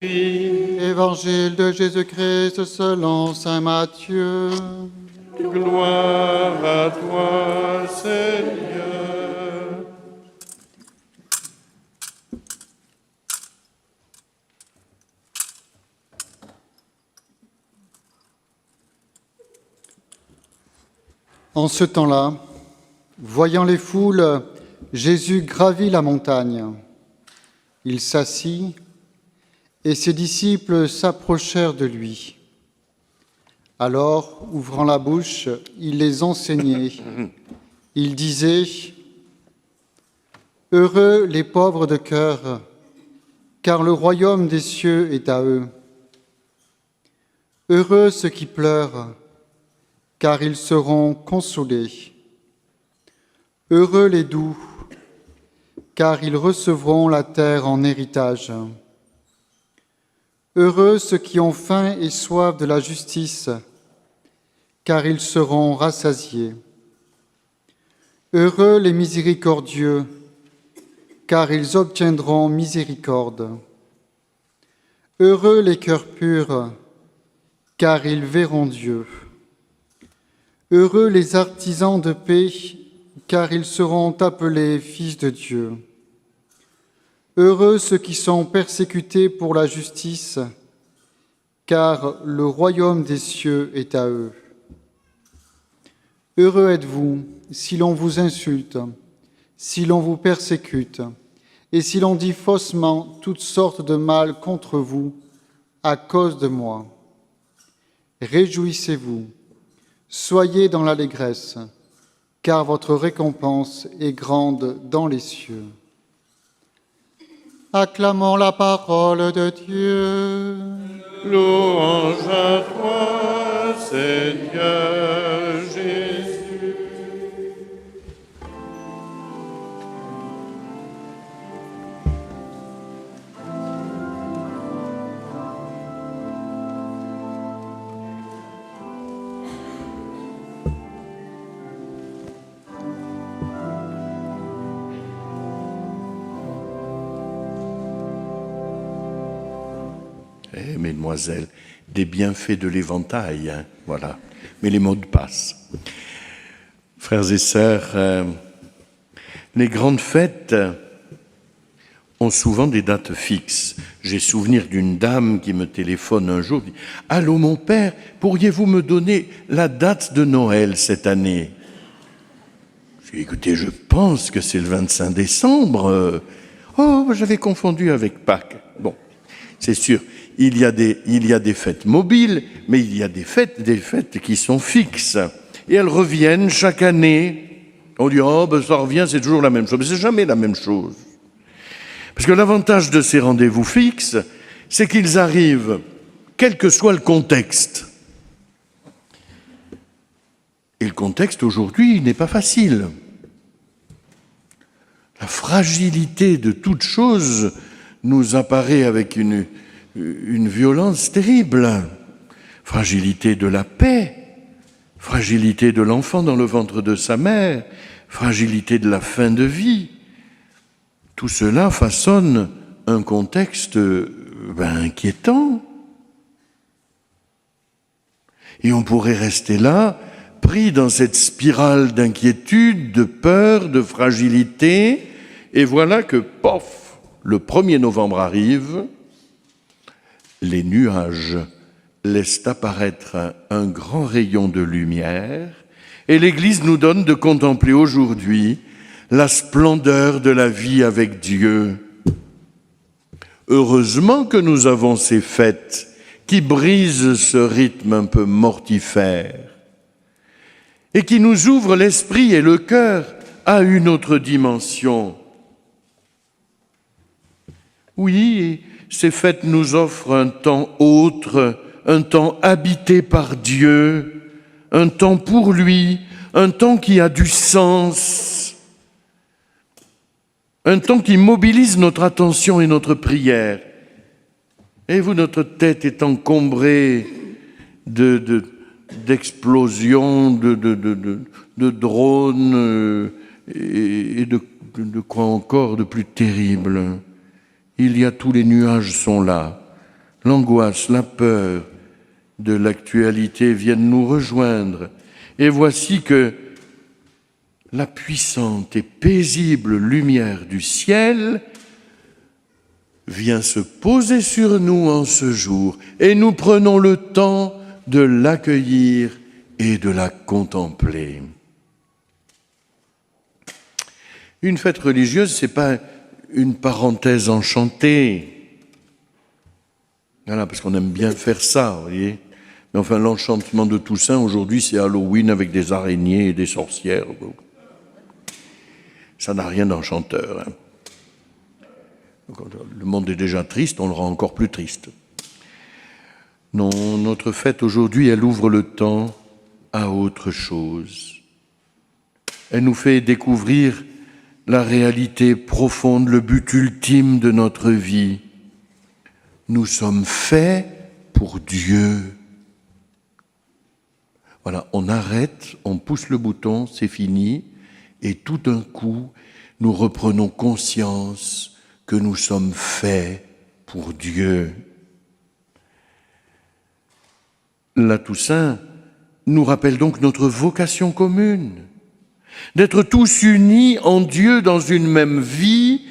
Évangile de Jésus-Christ selon saint Matthieu. Gloire à toi, Seigneur. En ce temps-là, voyant les foules, Jésus gravit la montagne. Il s'assit et ses disciples s'approchèrent de lui. Alors, ouvrant la bouche, il les enseignait. Il disait : « Heureux les pauvres de cœur, car le royaume des cieux est à eux. Heureux ceux qui pleurent, car ils seront consolés. Heureux les doux, car ils recevront la terre en héritage. Heureux ceux qui ont faim et soif de la justice, car ils seront rassasiés. Heureux les miséricordieux, car ils obtiendront miséricorde. Heureux les cœurs purs, car ils verront Dieu. Heureux les artisans de paix, car ils seront appelés fils de Dieu. Heureux ceux qui sont persécutés pour la justice, car le royaume des cieux est à eux. Heureux êtes-vous si l'on vous insulte, si l'on vous persécute, et si l'on dit faussement toutes sortes de mal contre vous à cause de moi. Réjouissez-vous, soyez dans l'allégresse, car votre récompense est grande dans les cieux. Acclamons la parole de Dieu. Louange à toi, Seigneur Jésus. Mesdemoiselles, des bienfaits de l'éventail, hein, voilà. Mais les mots passent. Frères et sœurs, les grandes fêtes ont souvent des dates fixes. J'ai souvenir d'une dame qui me téléphone un jour, dit « Allô mon père, pourriez-vous me donner la date de Noël cette année ?» J'ai dit « Écoutez, je pense que c'est le 25 décembre. Oh, j'avais confondu avec Pâques. » Bon, c'est sûr. Il y a des fêtes mobiles, mais il y a des fêtes qui sont fixes. Et elles reviennent chaque année. On dit, oh, ben ça revient, c'est toujours la même chose. Mais c'est jamais la même chose. Parce que l'avantage de ces rendez-vous fixes, c'est qu'ils arrivent, quel que soit le contexte. Et le contexte, aujourd'hui, n'est pas facile. La fragilité de toute chose nous apparaît avec une violence terrible, fragilité de la paix, fragilité de l'enfant dans le ventre de sa mère, fragilité de la fin de vie. Tout cela façonne un contexte inquiétant. Et on pourrait rester là, pris dans cette spirale d'inquiétude, de peur, de fragilité, et voilà que, pof, le 1er novembre arrive, les nuages laissent apparaître un grand rayon de lumière et l'Église nous donne de contempler aujourd'hui la splendeur de la vie avec Dieu. Heureusement que nous avons ces fêtes qui brisent ce rythme un peu mortifère et qui nous ouvrent l'esprit et le cœur à une autre dimension. Oui, ces fêtes nous offrent un temps autre, un temps habité par Dieu, un temps pour lui, un temps qui a du sens, un temps qui mobilise notre attention et notre prière. Et vous, notre tête est encombrée d'explosions, de drones et de quoi encore de plus terrible. Il y a tous les nuages sont là, l'angoisse, la peur de l'actualité viennent nous rejoindre. Et voici que la puissante et paisible lumière du ciel vient se poser sur nous en ce jour, et nous prenons le temps de l'accueillir et de la contempler. Une fête religieuse, ce n'est pas une parenthèse enchantée. Voilà, parce qu'on aime bien faire ça, vous voyez. Mais enfin, l'enchantement de Toussaint, aujourd'hui, c'est Halloween avec des araignées et des sorcières. Ça n'a rien d'enchanteur. Le monde est déjà triste, on le rend encore plus triste. Non, notre fête aujourd'hui, elle ouvre le temps à autre chose. Elle nous fait découvrir la réalité profonde, le but ultime de notre vie. Nous sommes faits pour Dieu. Voilà, on arrête, on pousse le bouton, c'est fini, et tout d'un coup, nous reprenons conscience que nous sommes faits pour Dieu. La Toussaint nous rappelle donc notre vocation commune, d'être tous unis en Dieu dans une même vie,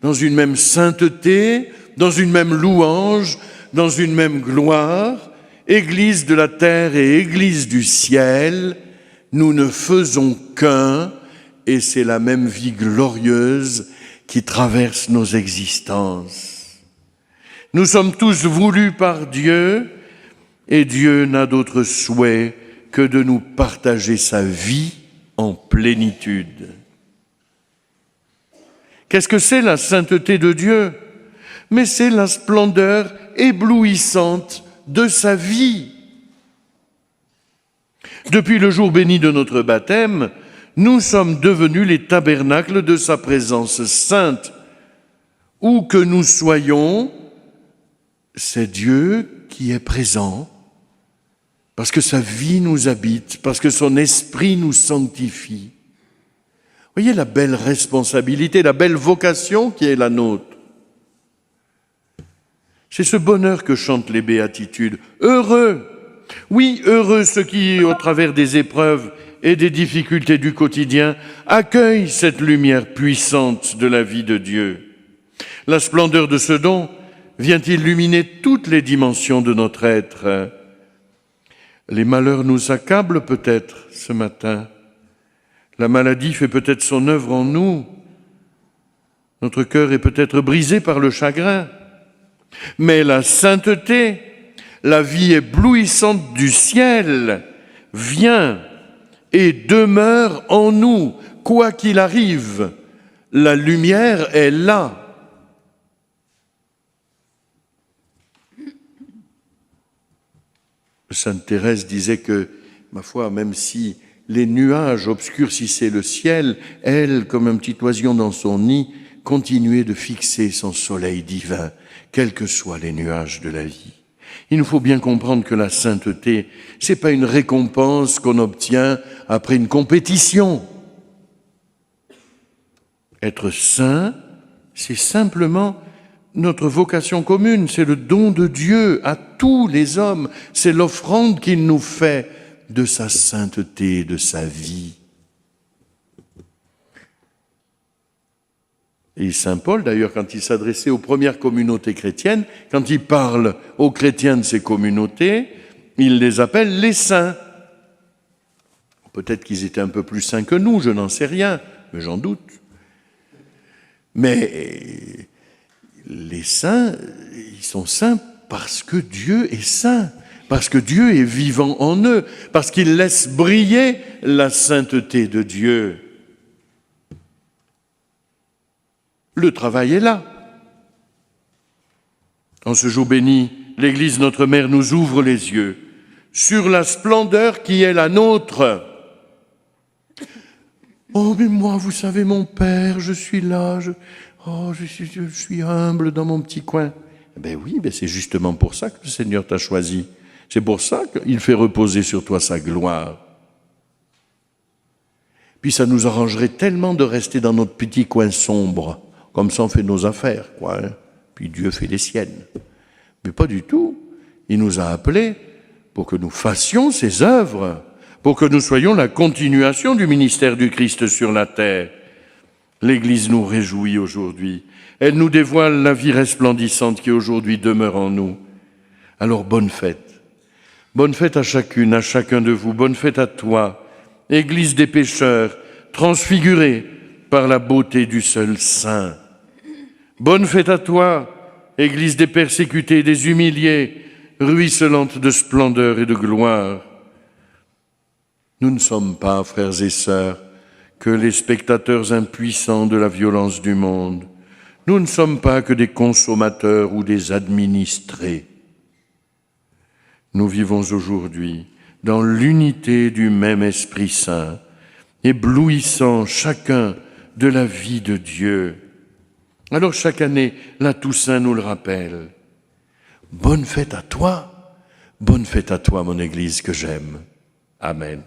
dans une même sainteté, dans une même louange, dans une même gloire, Église de la terre et Église du ciel, nous ne faisons qu'un, et c'est la même vie glorieuse qui traverse nos existences. Nous sommes tous voulus par Dieu, et Dieu n'a d'autre souhait que de nous partager sa vie en plénitude. Qu'est-ce que c'est la sainteté de Dieu? Mais c'est la splendeur éblouissante de sa vie. Depuis le jour béni de notre baptême, nous sommes devenus les tabernacles de sa présence sainte. Où que nous soyons, c'est Dieu qui est présent, parce que sa vie nous habite, parce que son esprit nous sanctifie. Voyez la belle responsabilité, la belle vocation qui est la nôtre. C'est ce bonheur que chantent les béatitudes. Heureux, oui, heureux ceux qui, au travers des épreuves et des difficultés du quotidien, accueillent cette lumière puissante de la vie de Dieu. La splendeur de ce don vient illuminer toutes les dimensions de notre être. Les malheurs nous accablent peut-être ce matin. La maladie fait peut-être son œuvre en nous. Notre cœur est peut-être brisé par le chagrin. Mais la sainteté, la vie éblouissante du ciel, vient et demeure en nous, quoi qu'il arrive. La lumière est là. Sainte Thérèse disait que, ma foi, même si les nuages obscurcissaient le ciel, elle, comme un petit oiseau dans son nid, continuait de fixer son soleil divin, quels que soient les nuages de la vie. Il nous faut bien comprendre que la sainteté, c'est pas une récompense qu'on obtient après une compétition. Être saint, c'est simplement notre vocation commune, c'est le don de Dieu à tous les hommes, c'est l'offrande qu'il nous fait de sa sainteté, de sa vie. Et saint Paul, d'ailleurs, quand il s'adressait aux premières communautés chrétiennes, quand il parle aux chrétiens de ces communautés, il les appelle les saints. Peut-être qu'ils étaient un peu plus saints que nous, je n'en sais rien, mais j'en doute. Mais les saints, ils sont saints parce que Dieu est saint, parce que Dieu est vivant en eux, parce qu'il laisse briller la sainteté de Dieu. Le travail est là. En ce jour béni, l'Église, notre Mère, nous ouvre les yeux sur la splendeur qui est la nôtre. Oh, mais moi, vous savez, mon Père, je suis là, je suis humble dans mon petit coin. Ben oui, ben c'est justement pour ça que le Seigneur t'a choisi. C'est pour ça qu'il fait reposer sur toi sa gloire. Puis ça nous arrangerait tellement de rester dans notre petit coin sombre. Comme ça, on fait nos affaires, quoi. Hein. Puis Dieu fait les siennes. Mais pas du tout. Il nous a appelés pour que nous fassions ces œuvres, pour que nous soyons la continuation du ministère du Christ sur la terre. L'Église nous réjouit aujourd'hui. Elle nous dévoile la vie resplendissante qui aujourd'hui demeure en nous. Alors bonne fête. Bonne fête à chacune, à chacun de vous. Bonne fête à toi, Église des pécheurs, transfigurée par la beauté du seul Saint. Bonne fête à toi, Église des persécutés, des humiliés, ruisselante de splendeur et de gloire. Nous ne sommes pas, frères et sœurs, que les spectateurs impuissants de la violence du monde. Nous ne sommes pas que des consommateurs ou des administrés. Nous vivons aujourd'hui dans l'unité du même Esprit Saint, éblouissant chacun de la vie de Dieu. Alors chaque année, la Toussaint nous le rappelle. Bonne fête à toi, mon Église que j'aime. Amen.